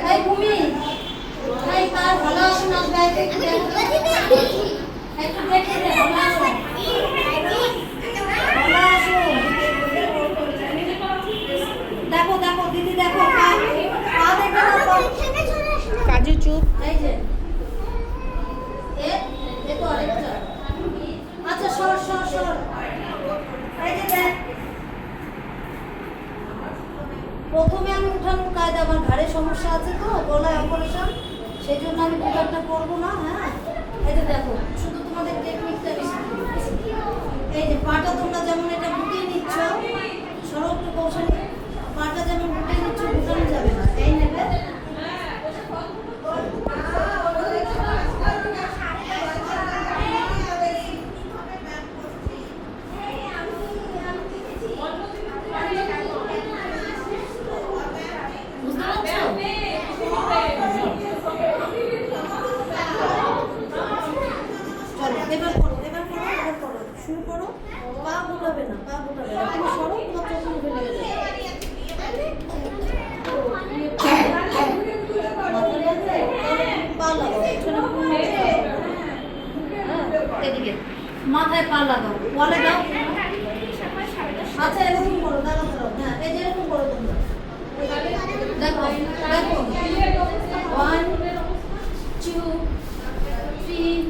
এই ভূমি এই কার ভালো আসুন আসবে একটু দেখে দে ভালো আসুন দেখো দেখো দিদি দেখো পা দেখো কাজু চুপ। এই যে এ তো আরেকটা আচ্ছা সর সর সর এই যে দেখ প্রথমে আমি উঠানোর কায়দা আমার ঘাড়ে সমস্যা আছে তো গলায় অপারেশন সেই জন্য আমি পুটারটা করবো না। হ্যাঁ এই যে দেখো শুধু তোমাদের টেকনিকটা এই যে পাটা তোমরা যেমন এটা গুটিয়ে নিচ্ছ সরো একটু কৌশলে পাটা যেমন গুটিয়ে নিচ্ছ গুটানো যাবে না এই নেবে শুরু করো পা গোটাবে না তুমি সরো তোমার চোখ মুখে লেগে যাবে পা লাগাও এদিকে মাথায় পা লাগাও ওয়ালে দাও আচ্ছা এরকম করো দাঁড়াও দাঁড়াও হ্যাঁ এই যে এরকম করো তোমরা দেখো দেখো 1 2 3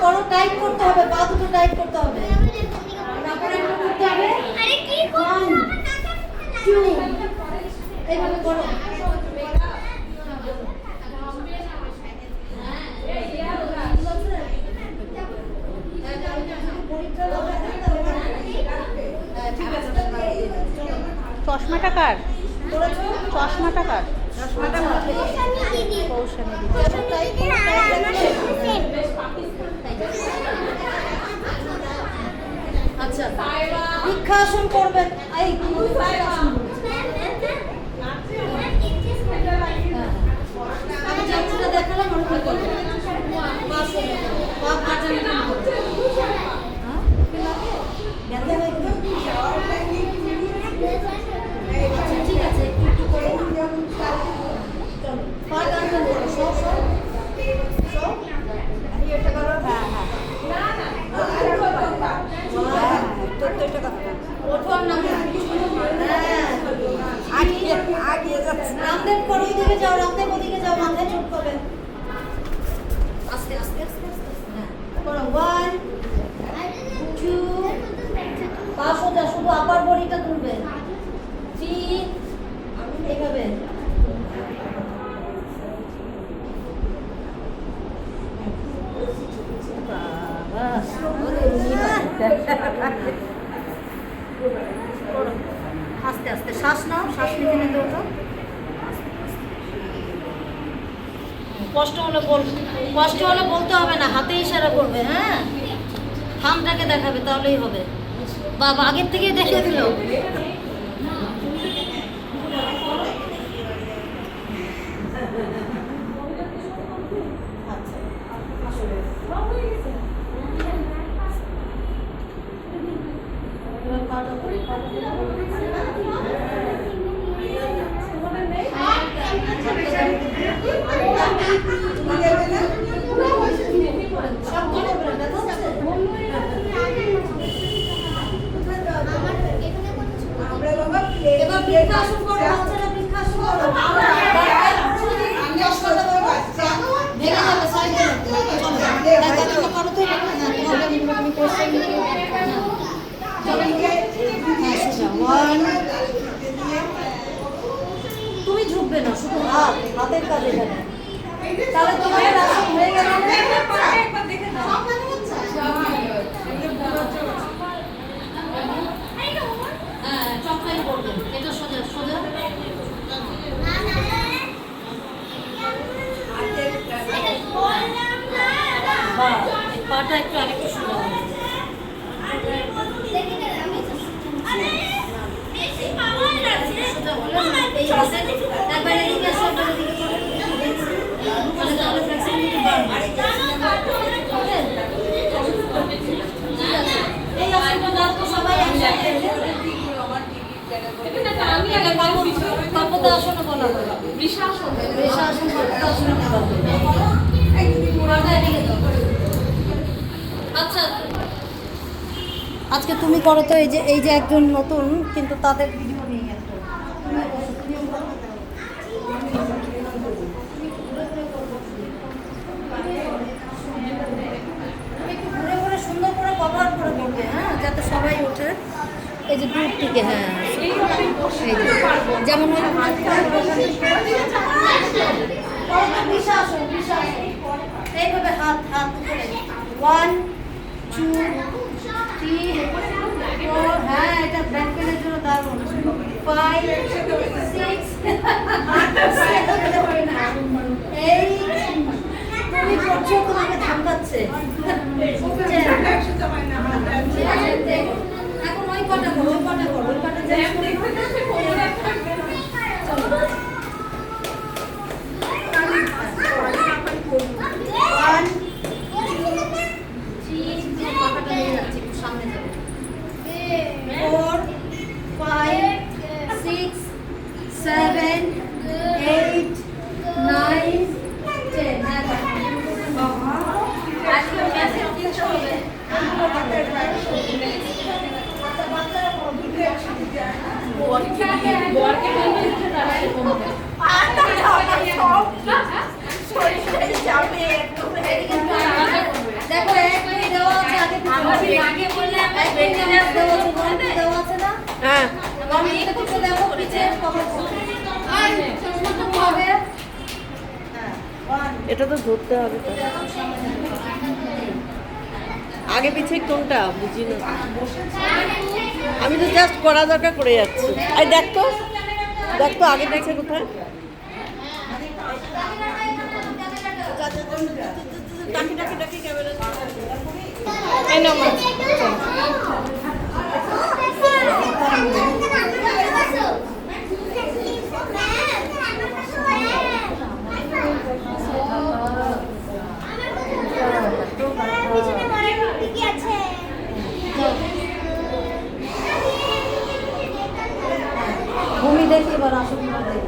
করো টাইট করতে হবে পা দুটো টাইট করতে হবে তারপরে কি করতে হবে আরে কি করতে হবে এইভাবে করো চশমাটা কার? চশমাটা কার? আচ্ছা বৃক্ষাসন করবেন এই আমি যেটা দেখালাম ওরকম করবেন ঠিক আছে একটু করে পা টানতে বলো সব সব সব এটা করো হ্যাঁ ওঠোর নাম আগিয়ে যাচ্ছে রামদেব করো ওইদিকে যাও রামদেব ওদিকে যাও মাথায় চোট করবে আস্তে আস্তে আস্তে আস্তে হ্যাঁ করো 1 2 পা সোজা শুধু আপার বডিটা তুলবে 3 এইভাবে আস্তে আস্তে শ্বাস নাও শ্বাস নিতে নিতে ওঠো কষ্ট হলে বলতে হবে না হাতে ইশারা করবে হ্যাঁ থামটাকে দেখাবে তাহলেই হবে বাবা আগের থেকেই দেখে দিল এবার বৃক্ষাসন করো বাচ্চারা বৃক্ষাসন করো ভেঙে যাবে সাইডে দেখো করো তো তুমি কোশ্চেন তুমি ঝুঁকবে না শুধু হাতের কাজে যাবে তাহলে তোমার আসন হয়ে গেল হ্যাঁ চক্রাই করবে এটা সোজা সোজা পাটা একটু আরেকটু সোজা একবার এদিকে আসো একবার এদিকে কপোতাসন বলা হয়। বৃষাসন, কপোতাসন বলা হয়। মাথা এদিকে দাও। আচ্ছা, আজকে তুমি করো তো। এই যে একজন নতুন, কিন্তু তাদের ভিডিও নেই একটা। তুমি একটু ঘুরে ঘুরে সুন্দর করে কভার করে করবে, হ্যাঁ, যাতে সবাই ওঠে। এই যে দূর থেকে, হ্যাঁ, এই যে যেমন ওই এইভাবে হাত হাত উপরে 1 2 3 4, হ্যাঁ, এটা ব্যাক পেনের জন্য দারুণ। 5 6 এই তুমি করছো, তোমাকে থামকাচ্ছে। এখন ওই কটা করো, ওই কটা করো, ওই কটা সামনে যাবে। 4 5 6 7 8 9 10, হ্যাঁ, আজকে মেসেজ দিতে হবে। দেখো, এক মিনিট দেওয়া আছে, আগে বললে দেওয়া আছে না? হ্যাঁ, আমি একটু দেখো পিছে কভার করতে হবে। এটা তো ধরতে হবে তো। আগে পিছে কোনটা বুঝি না, আমি তো জাস্ট করা দরকার করে যাচ্ছি। এই দেখ তো আগে পিছে কোথায়। ডাকি ক্যামেরা। এই নাও মা। ভূমি দেখি এবার, আসুন দেখি।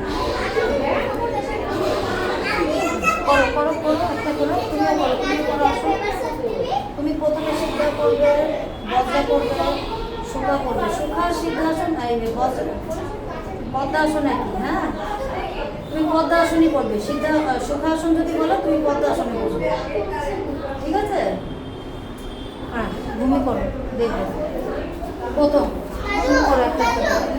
করো করো করো, একটা করো, তুমিও করো, তুমি করো, আসো। তুমি প্রথমে সিদ্ধা করবে, বজ্রা করবে, সুখা করবে। সুখা সিদ্ধাসন, এই যে পদ্মাসন একই, হ্যাঁ। তুমি পদ্মাসনই করবে। সুখাসন যদি বলো, তুমি পদ্মাসনে বসবে, ঠিক আছে? হ্যাঁ, ভূমি করো, দেখবে প্রথম তুমি করো একটা একটা করে।